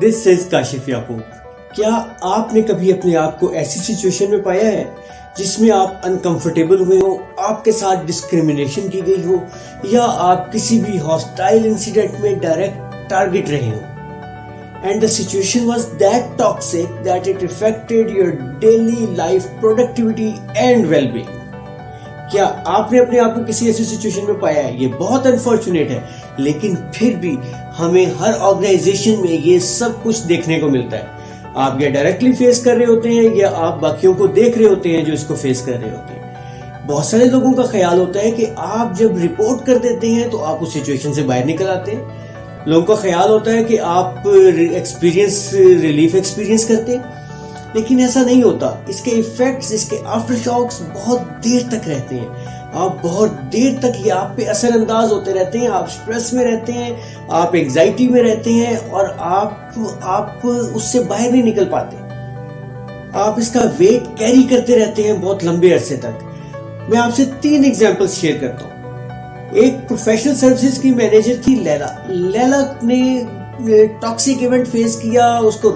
This is Kashif याकूब। क्या आपने कभी अपने आप को ऐसी सिचुएशन में पाया है जिसमें आप अनकंफर्टेबल हुए हो, आपके साथ डिस्क्रिमिनेशन की गई हो, या आप किसी भी हॉस्टाइल इंसिडेंट में डायरेक्ट टारगेट रहे हो, and the situation was that toxic that it affected your daily life productivity and wellbeing? क्या आपने अपने आप को किसी ऐसी सिचुएशन में पाया है? ये बहुत अनफॉर्चुनेट है, लेकिन फिर भी हमें हर ऑर्गेनाइजेशन में ये सब कुछ देखने को मिलता है। आप या डायरेक्टली फेस कर रहे होते हैं या आप बाकियों को देख रहे होते हैं जो इसको फेस कर रहे होते हैं। बहुत सारे लोगों का ख्याल होता है कि आप जब रिपोर्ट कर देते हैं तो आप उस सिचुएशन से बाहर निकल आते हैं। लोगों का ख्याल होता है कि आप रिलीफ एक्सपीरियंस करते हैं, लेकिन ऐसा नहीं होता। इसके इफेक्ट्स, इसके आफ्टर शॉक्स बहुत देर तक रहते हैं। आप बहुत देर तक ये आप पे असर अंदाज होते रहते हैं। आप स्ट्रेस में रहते हैं, आप एंजाइटी में रहते हैं और आप उससे बाहर नहीं निकल पाते। आप इसका वेट कैरी करते रहते हैं बहुत लंबे अरसे तक। मैं आपसे 3 एग्जांपल्स शेयर करता हूँ। एक प्रोफेशनल सर्विसेज की मैनेजर थी लैला ने टॉक्सिक इवेंट फेस किया, उसको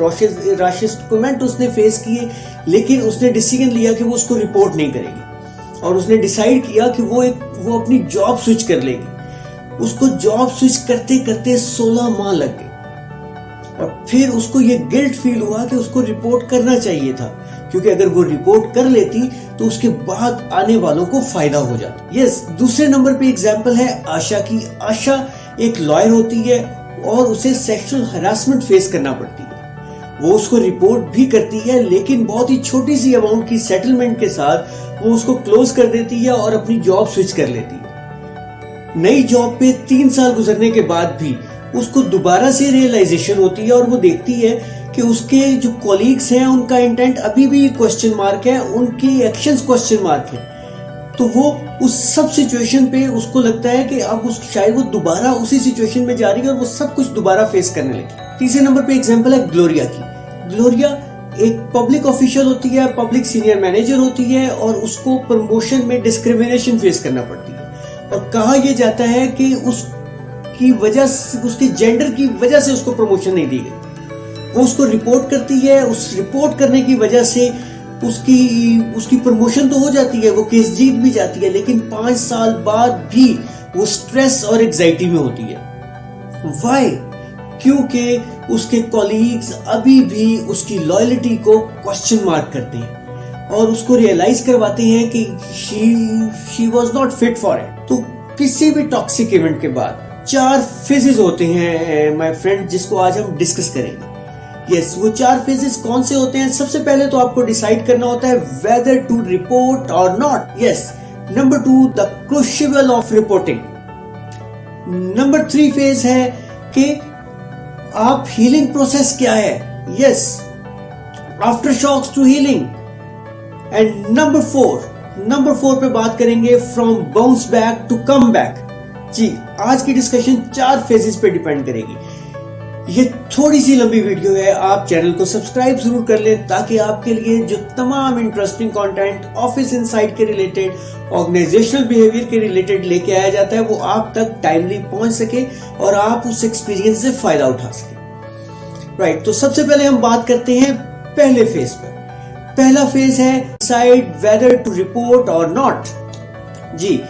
राशिस्ट कमेंट उसने फेस किए, लेकिन उसने डिसीजन लिया कि वो उसको रिपोर्ट नहीं करेगी और उसने डिसाइड किया कि वो अपनी जॉब स्विच कर लेगी। उसको जॉब स्विच करते करते 16 माह लग गए और फिर उसको ये गिल्ट फील हुआ कि उसको रिपोर्ट करना चाहिए था, क्योंकि अगर वो रिपोर्ट कर लेती तो उसके बाद आने वालों को फायदा हो जाता। यस, दूसरे नंबर पे एग्जांपल है आशा की। आशा एक लॉयर होती है और उसे सेक्सुअल हरासमेंट फेस करना पड़ती है। वो उसको रिपोर्ट भी करती है, लेकिन बहुत ही छोटी सी अमाउंट की सेटलमेंट के साथ वो उसको क्लोज कर देती है और अपनी जॉब स्विच कर लेती है। नई जॉब पे 3 साल गुजरने के बाद भी उसको दोबारा से रियलाइजेशन होती है और वो देखती है कि उसके जो कॉलीग्स हैं उनका इंटेंट अभी भी क्वेश्चन मार्क है, उनकी एक्शंस क्वेश्चन मार्क है। तो वो उस सब सिचुएशन पे उसको लगता है कि अब शायद वो दोबारा उसी सिचुएशन में जा रही है और वो सब कुछ दोबारा फेस करने लगी। तीसरे नंबर पे एग्जांपल है ग्लोरिया की। ग्लोरिया एक पब्लिक ऑफिशियल होती है, पब्लिक सीनियर मैनेजर होती है और उसको प्रमोशन में डिस्क्रिमिनेशन फेस करना पड़ती है और कहा यह जाता है कि उसकी वजह से, उसके जेंडर की वजह से उसको प्रमोशन नहीं दी गई। वो उसको रिपोर्ट करती है, उस रिपोर्ट करने की वजह से उसकी प्रमोशन तो हो जाती है, वो केस जीत भी जाती है, लेकिन 5 साल बाद भी वो स्ट्रेस और एंजाइटी में होती है। व्हाई? क्योंकि उसके कॉलीग्स अभी भी उसकी लॉयल्टी को क्वेश्चन मार्क करते हैं और उसको रियलाइज करवाते हैं कि she was not fit for it. तो किसी भी टॉक्सिक इवेंट के बाद 4 फेजेस होते हैं माय फ्रेंड, जिसको आज हम डिस्कस करेंगे। यस, वो 4 फेजेस कौन से होते हैं? सबसे पहले तो आपको डिसाइड करना होता है वेदर टू रिपोर्ट और not. Yes, number 2 the crucial of reporting. Number 3 phase है कि आप हीलिंग प्रोसेस क्या है। Yes, after shocks to healing. And number 4 पे बात करेंगे from bounce back to come back. जी, आज की डिस्कशन 4 फेजेस पे डिपेंड करेगी। ये थोड़ी सी लंबी वीडियो है, आप चैनल को सब्सक्राइब जरूर कर लें ताकि आपके लिए जो तमाम इंटरेस्टिंग कंटेंट ऑफिस इनसाइट के रिलेटेड, ऑर्गेनाइजेशनल बिहेवियर के रिलेटेड लेके आया जाता है वो आप तक टाइमली पहुंच सके और आप उस एक्सपीरियंस से फायदा उठा सके। राइट, तो सबसे पहले हम बात करते हैं पहले फेज पर। पहला फेज है डिसाइड वेदर टू रिपोर्ट और नॉट। जी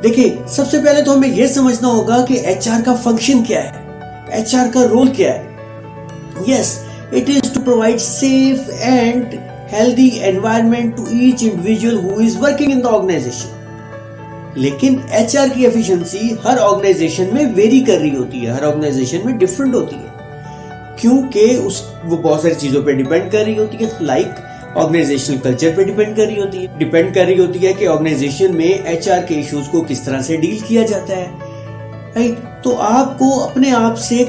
देखिए, सबसे पहले तो हमें यह समझना होगा कि एचआर का फंक्शन क्या है, एचआर का रोल क्या है। Yes, it is to provide safe and healthy environment to each individual who is working in the organisation. लेकिन एचआर की एफिशिएंसी हर ऑर्गेनाइजेशन में वेरी कर रही होती है, हर ऑर्गेनाइजेशन में डिफरेंट होती है, क्योंकि वो बहुत सारी चीजों पर डिपेंड कर रही होती है। लाइक ऑर्गेनाइजेशनल कल्चर पे डिपेंड कर रही होती है कि ऑर्गेनाइजेशन में एचआर के इश्यूज को किस तरह से डील किया जाता है। राइट, तो आपको अपने आप से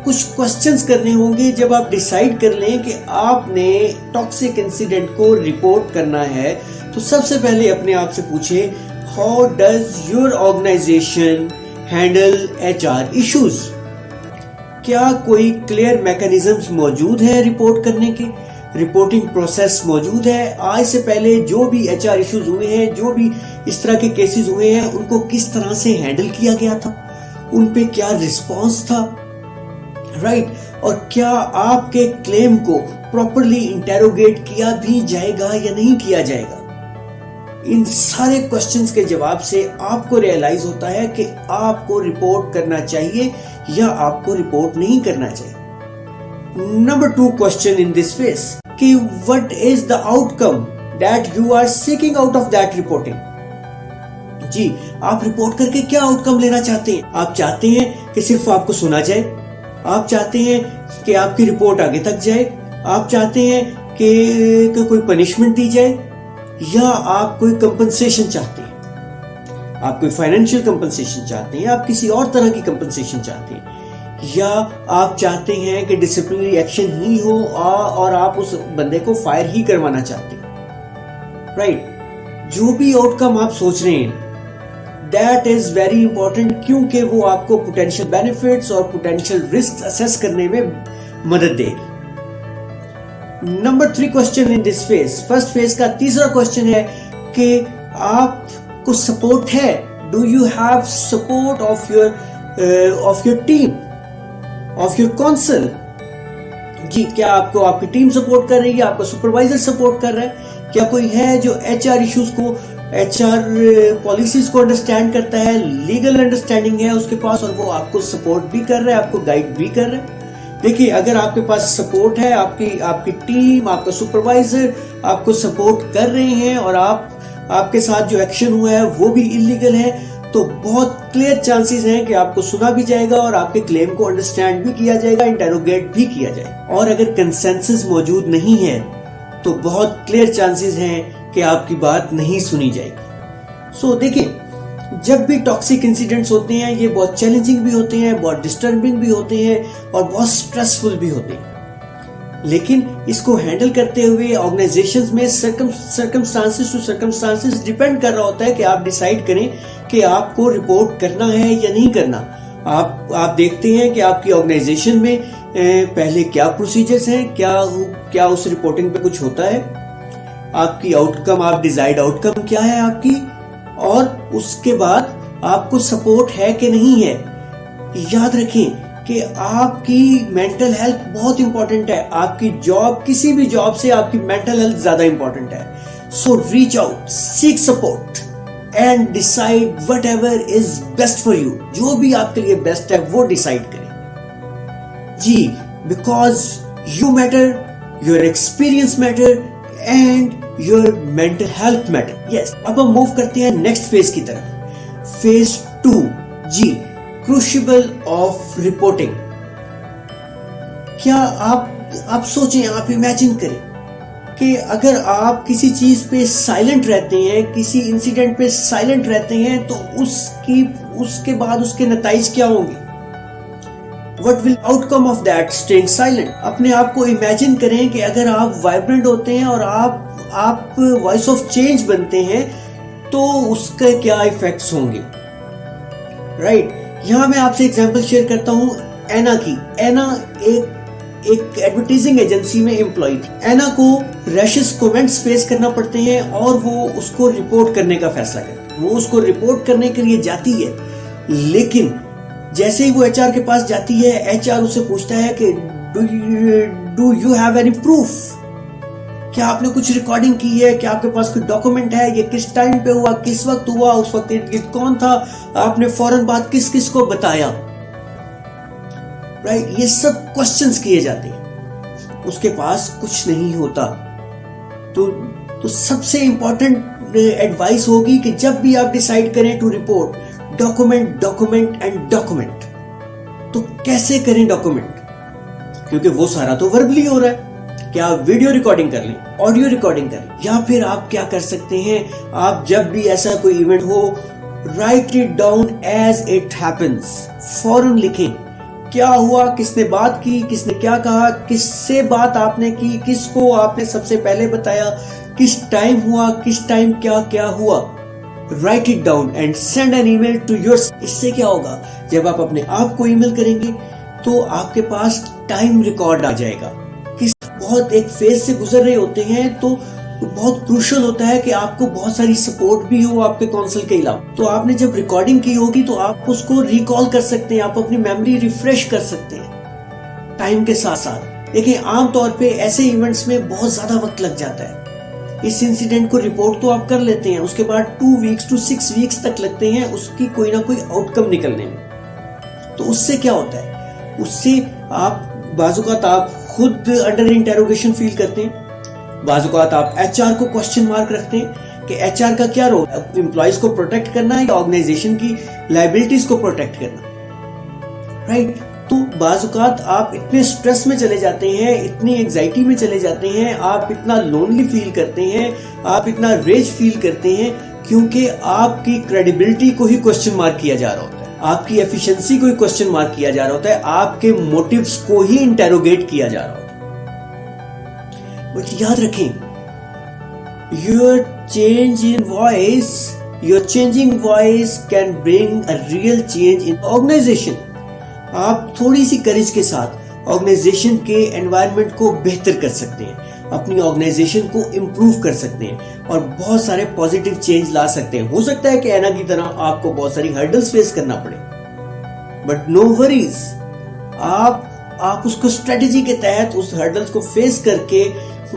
कुछ क्वेश्चंस करने होंगे जब आप डिसाइड कर लें कि आपने टॉक्सिक इंसिडेंट को रिपोर्ट करना है। तो सबसे पहले अपने आप से पूछें, how does your organisation handle HR issues? क्या कोई क्लियर मैकेनिज्म्स मौजूद है रिपोर्ट करने के? रिपोर्टिंग प्रोसेस मौजूद है? आज से पहले जो भी एचआर इश्यूज हुए हैं, जो भी इस तरह के केसेस हुए हैं, उनको किस तरह से हैंडल किया गया था, उन पे क्या रिस्पॉन्स था? राइट, और क्या आपके क्लेम को प्रॉपरली इंटेरोगेट किया भी जाएगा या नहीं किया जाएगा। इन सारे क्वेश्चंस के जवाब से आपको रियलाइज होता है कि आपको रिपोर्ट करना चाहिए या आपको रिपोर्ट नहीं करना चाहिए। Number 2 question in this phase कि what is the outcome that you are seeking out of that reporting. जी, आप रिपोर्ट करके क्या आउटकम लेना चाहते हैं? आप चाहते हैं कि सिर्फ आपको सुना जाए, आप चाहते हैं कि आपकी रिपोर्ट आगे तक जाए, आप चाहते हैं कि कोई पनिशमेंट दी जाए, या आप कोई कंपनसेशन चाहते हैं, आप कोई फाइनेंशियल कंपनसेशन चाहते हैं, आप किसी और तरह की कंपनसेशन चाहते हैं, या आप चाहते हैं कि डिसिप्लिनरी एक्शन ही हो और आप उस बंदे को फायर ही करवाना चाहते हैं। राइट, जो भी आउटकम आप सोच रहे हैं दैट इज वेरी इंपॉर्टेंट, क्योंकि वो आपको पोटेंशियल बेनिफिट्स और पोटेंशियल रिस्क असेस करने में मदद देगी। Number 3 question in this phase, first phase का तीसरा क्वेश्चन है कि आपको सपोर्ट है, do you have support of your team, of your council. जी, क्या आपको आपकी टीम सपोर्ट कर रही है, आपका सुपरवाइजर सपोर्ट कर रहा है, क्या कोई है जो HR इश्यूज को, HR पॉलिसीज को अंडरस्टैंड करता है, लीगल अंडरस्टैंडिंग है उसके पास और वो आपको सपोर्ट भी कर रहा है, आपको गाइड भी कर रहा है। देखिए, अगर आपके पास सपोर्ट है, आपकी टीम, आपका सुपरवाइजर आपको सपोर्ट कर रहे हैं और आपके साथ जो एक्शन हुआ है वो भी इलीगल है, तो बहुत क्लियर चांसेस हैं कि आपको सुना भी जाएगा और आपके क्लेम को अंडरस्टैंड भी किया जाएगा, इंटेरोगेट भी किया जाएगा। और अगर कंसेंसस मौजूद नहीं है तो बहुत क्लियर चांसेस हैं कि आपकी बात नहीं सुनी जाएगी। सो देखिए, जब भी टॉक्सिक इंसिडेंट्स होते हैं ये बहुत चैलेंजिंग भी होते हैं, बहुत डिस्टर्बिंग भी होते हैं और बहुत स्ट्रेसफुल भी होते हैं, लेकिन इसको हैंडल करते हुए ऑर्गेनाइजेशंस में सर्कमस्टांसेस टू सर्कमस्टांसेस डिपेंड कर रहा होता है कि आप डिसाइड करें कि आपको रिपोर्ट करना है या नहीं करना। आप देखते हैं कि आपकी ऑर्गेनाइजेशन में पहले क्या प्रोसीजर्स हैं, क्या उस रिपोर्टिंग पे कुछ होता है, आपकी आउटकम, आप डिजायर्ड आउटकम क्या है आपकी, और उसके बाद आपको सपोर्ट है कि नहीं है। याद रखें कि आपकी मेंटल हेल्थ बहुत इंपॉर्टेंट है, आपकी जॉब, किसी भी जॉब से आपकी मेंटल हेल्थ ज्यादा इंपॉर्टेंट है। So reach out, seek support and decide whatever is best for you. जो भी आपके लिए बेस्ट है वो डिसाइड करें। जी, because you matter, your experience matter and your mental health matter. Yes, अब हम मूव करते हैं नेक्स्ट फेज की तरफ, फेज 2। जी, क्रूशिबल ऑफ रिपोर्टिंग। क्या आप सोचें, आप इमेजिन करें कि अगर आप किसी चीज पे साइलेंट रहते हैं, किसी इंसिडेंट पे साइलेंट रहते हैं, तो उसके बाद उसके नतीजे क्या होंगे? What will outcome of that staying silent? अपने आप को इमेजिन करें कि अगर आप वाइब्रेंट होते हैं और आप वॉइस ऑफ चेंज बनते हैं तो उसके क्या इफेक्ट्स होंगे। राइट, यहां मैं आपसे एग्जांपल शेयर करता हूं एना की। एना एक एडवर्टाइजिंग एजेंसी में एम्प्लॉय थी। एना को रैशेस कमेंट्स फेस करना पड़ते हैं और वो उसको रिपोर्ट करने का फैसला करती है। वो उसको रिपोर्ट करने के लिए जाती है, लेकिन जैसे ही वो HR के पास जाती है, HR उससे पूछता है कि do you have any proof, क्या आपने कुछ रिकॉर्डिंग की है, क्या आपके पास कोई डॉक्यूमेंट है, ये किस टाइम पे हुआ, किस वक्त हुआ, उस वक्त इर्द-गिर्द कौन था, आपने फौरन बात किस किस को बताया। राइट, ये सब क्वेश्चंस किए जाते हैं, उसके पास कुछ नहीं होता। तो सबसे इंपॉर्टेंट एडवाइस होगी कि जब भी आप डिसाइड करें to report, document and document. तो कैसे करें डॉक्यूमेंट? क्योंकि वो सारा तो वर्बली हो रहा है। क्या आप वीडियो रिकॉर्डिंग कर लें, ऑडियो रिकॉर्डिंग कर लें, या फिर आप क्या कर सकते हैं, आप जब भी ऐसा कोई इवेंट हो, write it down as it happens. फौरन लिखें क्या हुआ, किसने बात की, किसने क्या कहा, किससे बात आपने की, किसको आपने सबसे पहले बताया, किस टाइम हुआ, किस टाइम क्या क्या हुआ। Write it down and send an email to your. इससे क्या होगा, जब आप अपने आप को ईमेल करेंगे तो आपके पास टाइम रिकॉर्ड आ जाएगा। किस बहुत एक फेज से गुजर रहे होते हैं तो बहुत क्रूशियल होता है कि आपको बहुत सारी सपोर्ट भी हो आपके काउंसिल के अलावा। तो आपने जब रिकॉर्डिंग की होगी तो आप उसको रिकॉल कर सकते हैं, आप अपनी मेमोरी रिफ्रेश कर सकते हैं। टाइम के साथ साथ। देखिए आमतौर पे ऐसे इवेंट्स में बहुत ज्यादा वक्त लग जाता है। इस इंसिडेंट को रिपोर्ट तो आप कर लेते हैं, उसके बाद 2 वीक्स to 6 वीक्स तक लगते हैं उसकी कोई ना कोई आउटकम निकलने में। तो उससे क्या होता है, उससे आप बाजुकात आप खुद अंडर इंटेरोगेशन फील करते हैं, बाजुकात आप एचआर को क्वेश्चन मार्क रखते हैं कि एचआर का क्या रोल है, एम्प्लॉइज को प्रोटेक्ट करना है या ऑर्गेनाइजेशन की लायबिलिटीज को प्रोटेक्ट करना, राइट। तो बाजुकात आप इतने स्ट्रेस में चले जाते हैं, इतनी एंजाइटी में चले जाते हैं, आप इतना लोनली फील करते हैं, आप इतना रेज फील करते हैं, क्योंकि आपकी क्रेडिबिलिटी को ही क्वेश्चन मार्क किया जा रहा होता है, आपकी एफिशिएंसी को ही क्वेश्चन मार्क किया जा रहा होता है, आपके मोटिव्स को ही इंटेरोगेट किया जा रहा होता है। बट याद रखें, your changing voice can bring a real change in organisation. आप थोड़ी सी करेज के साथ ऑर्गेनाइजेशन के एनवायरनमेंट को बेहतर कर सकते हैं, अपनी ऑर्गेनाइजेशन को इम्प्रूव कर सकते हैं और बहुत सारे पॉजिटिव चेंज ला सकते हैं। हो सकता है कि एना की तरह आपको बहुत सारी हर्डल्स फेस करना पड़े, बट नो वरीज, आप उसको स्ट्रेटेजी के तहत उस हर्डल्स को फेस करके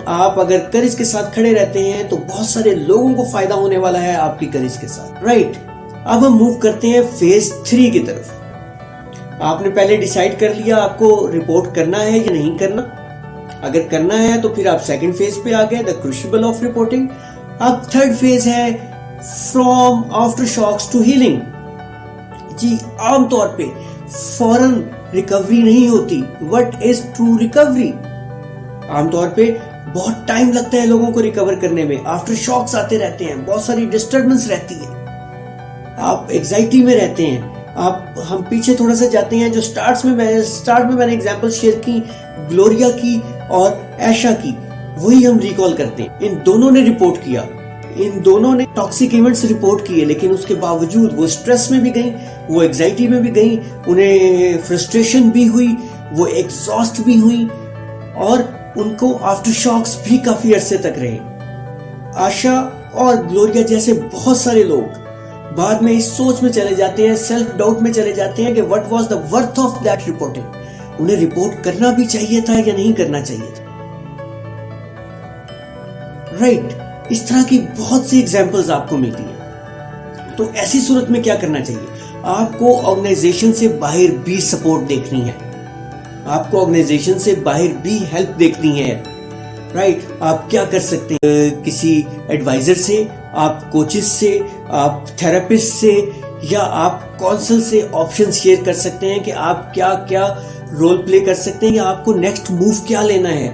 आप अगर करेज के साथ खड़े रहते हैं तो बहुत सारे लोगों को फायदा होने वाला है आपकी करेज के साथ, राइट। अब हम मूव करते हैं फेज 3 की तरफ। आपने पहले डिसाइड कर लिया आपको रिपोर्ट करना है या नहीं करना। अगर करना है तो फिर आप सेकंड फेज पे आ गए, द क्रूशिबल ऑफ रिपोर्टिंग। अब थर्ड फेज है from after shocks to healing. जी, आमतौर पे फौरन रिकवरी नहीं होती। What is true recovery? आमतौर पे बहुत टाइम लगता है लोगों को रिकवर करने में। आफ्टर शॉक्स आते रहते हैं, बहुत सारी डिस्टर्बेंस रहती है, आप एग्जाइटी में रहते हैं। हम पीछे थोड़ा सा जाते हैं, जो स्टार्ट में मैंने एग्जांपल शेयर की ग्लोरिया की और ऐशा की, वही हम रिकॉल करते हैं। इन दोनों ने रिपोर्ट किया, इन दोनों ने टॉक्सिक इवेंट्स रिपोर्ट किए, लेकिन उसके बावजूद वो स्ट्रेस में भी गई, वो एग्जाइटी में भी गई, उन्हें फ्रस्ट्रेशन भी हुई, वो एग्जॉस्ट भी हुई और उनको आफ्टर शॉक्स भी काफी अरसे तक रहे। आशा और ग्लोरिया जैसे बहुत सारे लोग बाद में इस सोच में चले जाते हैं, सेल्फ डाउट में चले जाते हैं कि what was the worth of that reporting. उन्हें रिपोर्ट करना भी चाहिए था या नहीं करना चाहिए था, राइट। इस तरह की बहुत सी एग्जांपल्स आपको मिलती हैं। तो ऐसी सूरत में क्या करना चाहिए? आपको ऑर्गेनाइजेशन से बाहर भी सपोर्ट देखनी है, आपको ऑर्गेनाइजेशन से बाहर भी हेल्प देखनी है, राइट। आप क्या कर सकते हैं? किसी एडवाइजर से, आप कोचेस से, आप थेरेपिस्ट से या आप काउंसिल से ऑप्शन शेयर कर सकते हैं कि आप क्या क्या रोल प्ले कर सकते हैं या आपको नेक्स्ट मूव क्या लेना है,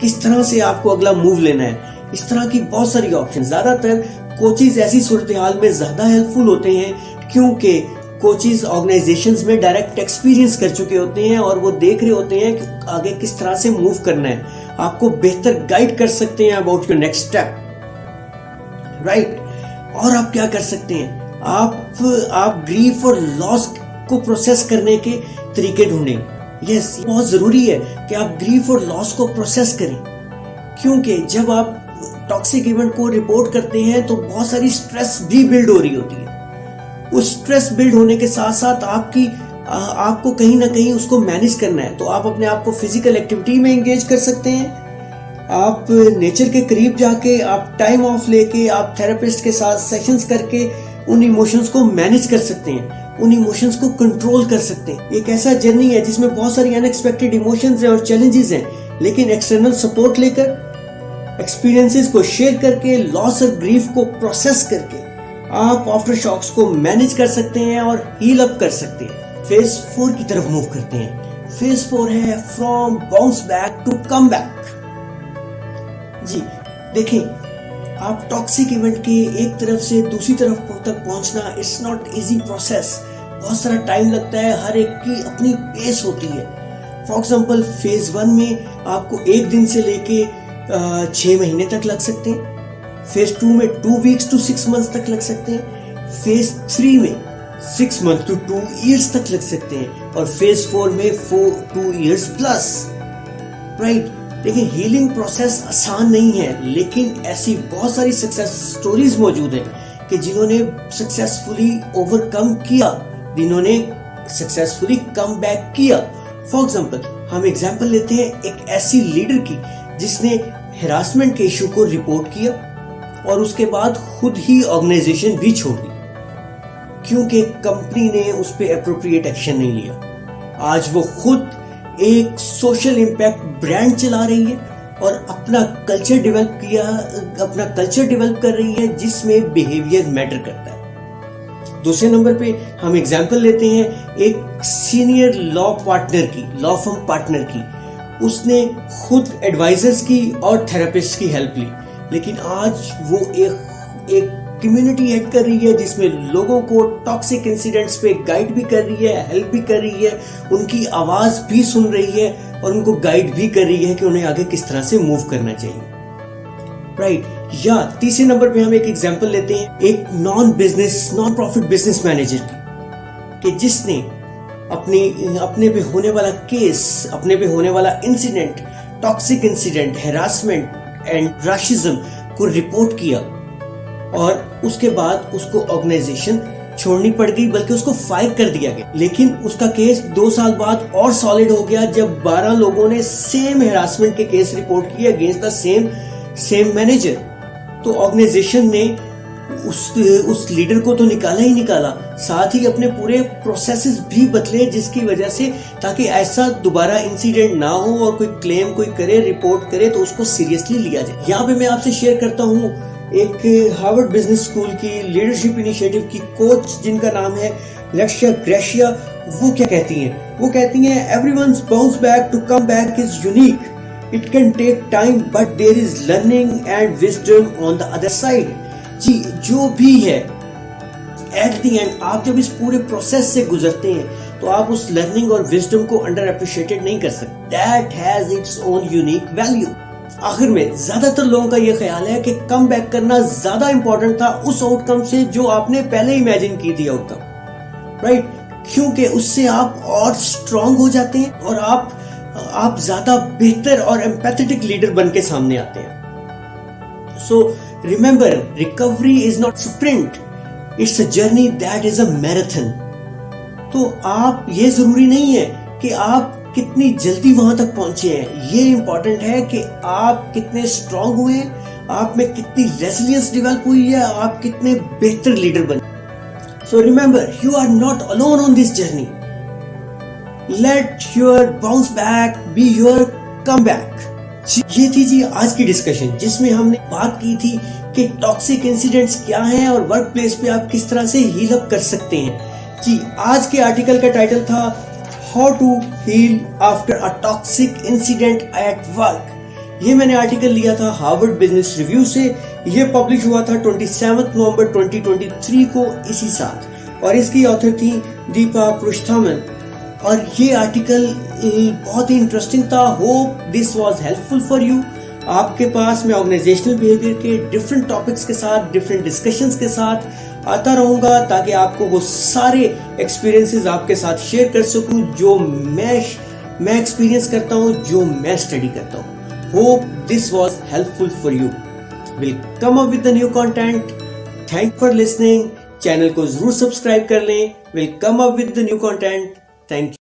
किस तरह से आपको अगला मूव लेना है। इस तरह की बहुत सारी ऑप्शन। ज्यादातर कोचेस ऐसी सूरत हाल में ज्यादा हेल्पफुल होते हैं क्योंकि कोचेस ऑर्गेनाइजेशंस में डायरेक्ट एक्सपीरियंस कर चुके होते हैं और वो देख रहे होते हैं कि आगे किस तरह से मूव करना है, आपको बेहतर गाइड कर सकते हैं about your next step, right. और आप क्या कर सकते हैं? आप ग्रीफ और लॉस को प्रोसेस करने के तरीके ढूंढें। यस, बहुत जरूरी है कि आप ग्रीफ और लॉस को प्रोसेस करें, क्योंकि जब आप टॉक्सिक इवेंट को रिपोर्ट करते हैं तो बहुत सारी स्ट्रेस भी बिल्ड हो रही होती है। उस स्ट्रेस बिल्ड होने के साथ साथ आपको कहीं ना कहीं उसको मैनेज करना है। तो आप अपने आप को फिजिकल एक्टिविटी में एंगेज कर सकते हैं, आप नेचर के करीब जाके, आप टाइम ऑफ लेके, आप थेरेपिस्ट के साथ सेशंस करके उन इमोशंस को मैनेज कर सकते हैं, उन इमोशंस को कंट्रोल कर सकते हैं। एक ऐसा जर्नी है जिसमें बहुत सारी अनएक्सपेक्टेड इमोशंस हैं और चैलेंजेस हैं, लेकिन एक्सटर्नल सपोर्ट लेकर, एक्सपीरियंसेस को शेयर करके, लॉस और ग्रीफ को प्रोसेस करके आप आफ्टर शॉक्स को मैनेज कर सकते हैं और हील अप कर सकते हैं। फेज 4 की तरफ मूव करते हैं। फेज 4 है from bounce back to come back. जी देखें, आप टॉक्सिक इवेंट के एक तरफ से दूसरी तरफ तक पहुंचना इट्स नॉट इजी प्रोसेस। बहुत सारा टाइम लगता है, हर एक की अपनी पेस होती है। फॉर एग्जांपल फेज 1 में आपको 1 दिन से लेके 6 महीने तक लग सकते हैं। फेज 2 में 2 वीक्स टू 6 मंथ्स तक लग सकते हैं। फेज 3 में 6 मंथ टू 2 इयर्स तक लग सकते हैं और फेज 4 में 2 इयर्स प्लस, राइट। देखिए, हीलिंग प्रोसेस आसान नहीं है, लेकिन ऐसी बहुत सारी सक्सेस स्टोरीज मौजूद हैं कि जिन्होंने सक्सेसफुली ओवरकम किया, जिन्होंने सक्सेसफुली कम बैक किया। फॉर एग्जांपल, हम एग्जाम्पल लेते हैं एक ऐसी लीडर की जिसने हैरासमेंट के इशू को रिपोर्ट किया और उसके बाद खुद ही ऑर्गेनाइजेशन भी छोड़ दी क्योंकि कंपनी ने उस पर एप्रोप्रिएट एक्शन नहीं लिया। आज वो खुद एक सोशल इम्पैक्ट ब्रांड चला रही है और अपना कल्चर डेवलप कर रही है जिसमें बिहेवियर मैटर करता है। दूसरे नंबर पे हम एग्जांपल लेते हैं एक सीनियर लॉ फर्म पार्टनर की। उसने खुद एडवाइजर्स की और थेरेपिस्ट की हेल्प ली, लेकिन आज वो एक कम्युनिटी हेड कर रही है जिसमें लोगों को टॉक्सिक इंसिडेंट्स पे गाइड भी कर रही है, हेल्प भी कर रही है, उनकी आवाज भी सुन रही है और उनको गाइड भी कर रही है कि उन्हें आगे किस तरह से मूव करना चाहिए, राइट। या तीसरे नंबर पे हम एक एग्जांपल लेते हैं एक नॉन प्रॉफिट बिजनेस मैनेजर की कि जिसने अपने पे होने वाला केस, अपने पे होने वाला incident, toxic incident, harassment and racism को रिपोर्ट किया और उसके बाद उसको ऑर्गेनाइजेशन छोड़नी पड़ गई, बल्कि उसको फायर कर दिया गया। लेकिन उसका केस 2 साल बाद और सॉलिड हो गया जब 12 लोगों ने सेम हैरासमेंट के केस रिपोर्ट किए अगेंस्ट द सेम मैनेजर। तो ऑर्गेनाइजेशन ने उस लीडर को तो निकाला ही निकाला, साथ ही अपने पूरे प्रोसेसेस भी बदले जिसकी वजह से ताकि ऐसा दोबारा इंसिडेंट ना हो और कोई क्लेम कोई करे, रिपोर्ट करे तो उसको सीरियसली लिया जाए। यहाँ पे मैं आपसे शेयर करता हूँ एक हार्वर्ड बिजनेस स्कूल की लीडरशिप इनिशिएटिव की कोच जिनका नाम है लक्ष्या ग्रेशिया। वो क्या कहती हैं? वो कहती हैं everyone's bounce back to come back is unique, it can take time but there is learning and wisdom on the other side. जी, जो भी है एट द एंड आप जब इस पूरे प्रोसेस से गुजरते हैं तो आप उस लर्निंग और विजडम को अंडर अप्रिशिएटेड नहीं कर सकते। That has its own unique value. आखिर में ज्यादातर लोगों का यह ख्याल है कि कम बैक करना ज्यादा इंपॉर्टेंट था उस आउटकम से जो आपने पहले इमेजिन की थी आउटकम, राइट। क्योंकि उससे आप और स्ट्रांग हो जाते हैं और आप ज्यादा बेहतर और एम्पैथेटिक लीडर बन के सामने आते हैं। So remember, recovery is not sprint, it's a journey that is a marathon. तो आप ये जरूरी नहीं है कि आप कितनी जल्दी वहां तक पहुंचे हैं, ये इंपॉर्टेंट है कि आप कितने स्ट्रांग हुए हैं, आप में कितनी रेजिलियंस डेवलप हुई है, आप कितने बेहतर लीडर बने। So remember, you are not alone on this journey. Let your bounce back be your come back. ये थी जी आज की डिस्कशन जिसमें हमने बात की थी कि टॉक्सिक इंसिडेंट्स क्या हैं और वर्क प्लेस पे आप किस तरह से हील अप कर सकते हैं। जी, आज के आर्टिकल का टाइटल था how to heal after a toxic incident at work. ये मैंने आर्टिकल लिया था हार्वर्ड बिजनेस रिव्यू से। ये पब्लिश हुआ था 27 नवंबर 2023 को इसी साल और इसकी ऑथर थी दीपा पुरुषोत्तमन। और ये आर्टिकल बहुत ही इंटरेस्टिंग था। Hope this was helpful for you. आपके पास मैं ऑर्गेनाइजेशनल बिहेवियर के डिफरेंट टॉपिक्स के साथ, डिफरेंट डिस्कशंस के साथ आता रहूंगा ताकि आपको वो सारे एक्सपीरियंसेस आपके साथ शेयर कर सकूं जो मैं एक्सपीरियंस करता हूं, जो मैं स्टडी करता हूं। Hope this was helpful for you. Will come up with the new content. Thank for listening. Channel को जरूर सब्सक्राइब कर लें। Will come up with the new content. Thank you.